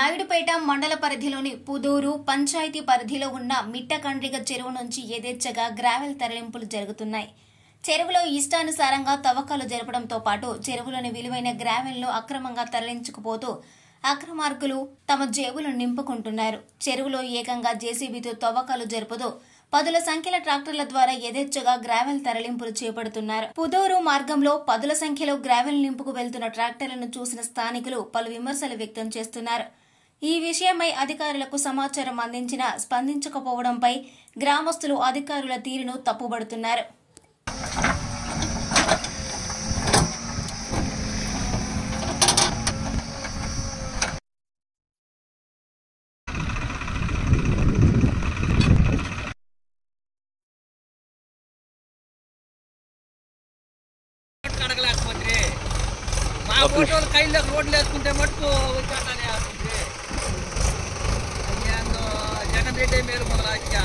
నాయుడుపేట మండల పరిధిలోని పుదూరు పంచాయతీ పరిధిలో ఉన్న మిట్టకండ్రిగ చెరువు నుంచి యథేచ్ఛగా గ్రావెల్ తరలింపులు జరుగుతున్నాయి. చెరువులో ఇష్టానుసారంగా తవ్వకాలు జరపడంతో పాటు చెరువులోని విలువైన గ్రావెల్ను అక్రమంగా తరలించుకుపోతూ అక్రమార్కులు తమ జేబులు నింపుకుంటున్నారు. చెరువులో ఏకంగా జేసీబీతో తవ్వకాలు జరుపుతూ పదుల సంఖ్యల ట్రాక్టర్ల ద్వారా యథేచ్ఛగా గ్రావెల్ తరలింపులు చేపడుతున్నారు. పుదూరు మార్గంలో పదుల సంఖ్యలో గ్రావెల్ నింపుకు వెళ్తున్న ట్రాక్టర్లను చూసిన స్థానికులు పలు విమర్శలు వ్యక్తం చేస్తున్నారు. ఈ విషయమై అధికారులకు సమాచారం అందించినా స్పందించకపోవడంపై గ్రామస్తులు అధికారుల తీరును తప్పుబడుతున్నారు. మా ఫోటోలు కైళ్ళకి రోడ్లు వేసుకుంటే మటుకు జగన్ రెడ్డి మేలు మన రాజ్య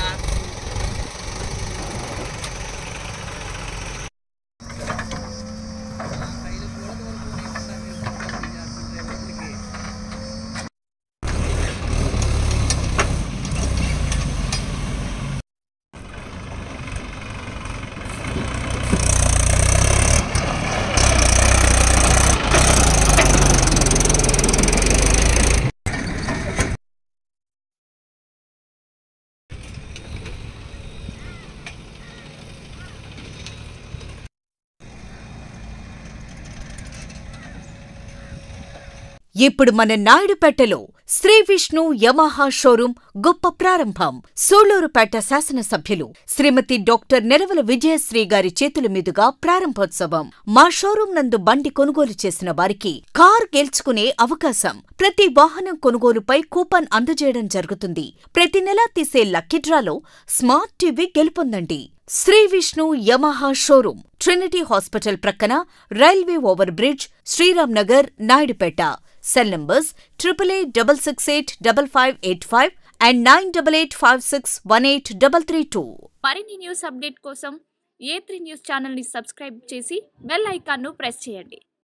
ఇప్పుడు మన నాయుడుపేటలో శ్రీ విష్ణు యమహా షోరూం గొప్ప ప్రారంభం. సూళ్లూరుపేట శాసనసభ్యులు శ్రీమతి డాక్టర్ నెరవల విజయశ్రీ గారి చేతుల మీదుగా ప్రారంభోత్సవం. మా షోరూం నందు బండి కొనుగోలు చేసిన వారికి కార్ గెలుచుకునే అవకాశం. ప్రతి వాహనం కొనుగోలుపై కూపన్ అందజేయడం జరుగుతుంది. ప్రతి నెలా తీసే లక్కీ డ్రాలో స్మార్ట్ టీవీ గెలుపొందండి. Shri Vishnu Yamaha showroom Trinity hospital ప్రక్కన, railway over bridge, Sriram Nagar, Naidupeta. Cell numbers 88685585 and 9885618332. మరిన్ని న్యూస్ అప్డేట్ కోసం A3 న్యూస్ ఛానల్ ని సబ్స్క్రైబ్ చేసి బెల్ ఐకాన్ ను ప్రెస్ చేయండి.